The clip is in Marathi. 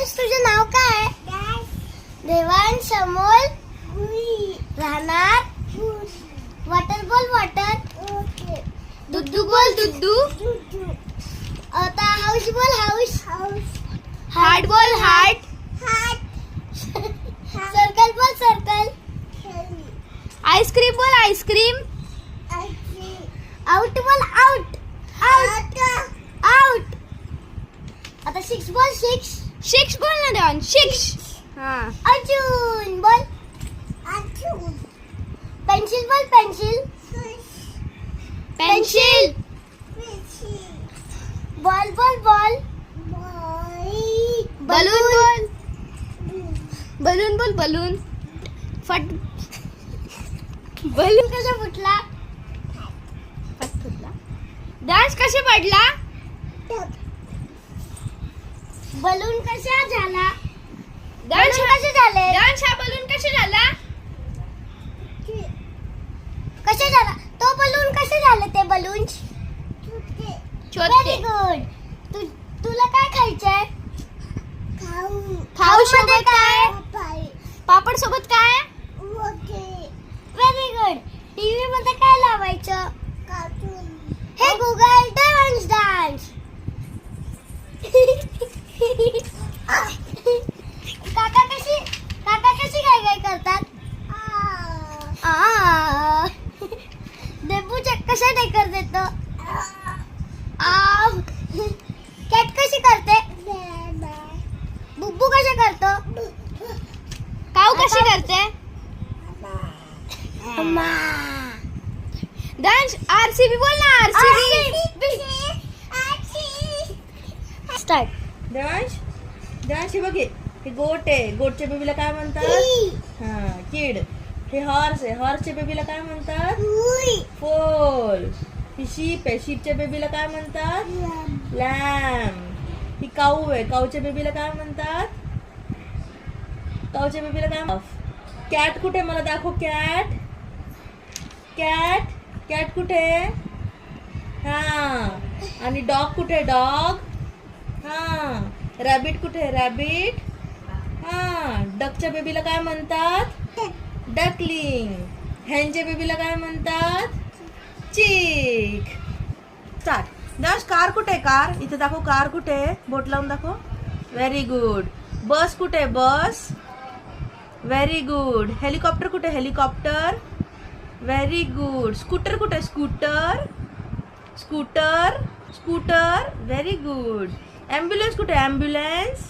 देवांश तुझं नाव काय? देवांश अमोल राहणार वॉटर बॉल वॉटर दुद्धू बोल दुद्धू आता हाऊस बोल हाऊस हार्ट बोल हार्ट सर्कल बोल सर्कल आईस्क्रीम बोल आईस्क्रीम आउट बोल आउट आउट आउट आता सिक्स बोल सिक्स शिक्ष बोल ना देवान शिक्ष. हा अर्जुन बोल अर्जुन पेन्सिल बोल पेन्सिल पेन्सिल. बॉल बोल बॉल बलून बोल बलून बोल बलून. फट बलून कसा फुटला? फट फुटला. डान्स कसे पडला? बलून कसा झाला? डान्स बलून कसे झाले? डान्स हा बलून कसे झाला? कसे झाला? तो बलून कसे झाले ते बलून? छोटे. Very good. तुला काय खायचंय? खाऊ मध्ये सोबत काय? पापड सोबत काय? Very good. टीव्ही मध्ये काय लावायचं? हे गुगल देवांश डान्स. काका कशी काय काय करतात? देबू कशा डेकर देतो? कॅट कशी करते? बुब्बू कशा करतो? काऊ कशी करते? डान्स आरसीबी बोल ना आरसीबी. स्टार्ट. देवांश देवांश हे बघ हे गोट आहे. गोटच्या बेबीला काय म्हणतात? हा किड. हे हॉर्स आहे. हॉर्सच्या बेबीला काय म्हणतात? फोल. ही शीप आहे. शीपच्या बेबीला काय म्हणतात? लॅम्ब. ही काऊ आहे. काऊच्या बेबीला काय म्हणतात? काऊच्या बेबीला काय? कॅट कुठे मला दाखव. कॅट कॅट कॅट कुठे? हा आणि डॉग कुठे? डॉग. हा रॅबिट कुठे? रॅबिट. हा डकच्या बेबीला काय म्हणतात? डकलिंग. हॅनच्या बेबीला काय म्हणतात? चिक. स्टार्ट. दाश कार कुठे? कार इथे दाखव. कार कुठे? बोट लावून दाखव. Very good. बस कुठे? बस. Very good. हेलिकॉप्टर कुठे? हेलिकॉप्टर. Very good. स्कूटर कुठे? Scooter. Scooter scooter. Very good. Ambulance कुठे? ॲम्ब्युलन्स.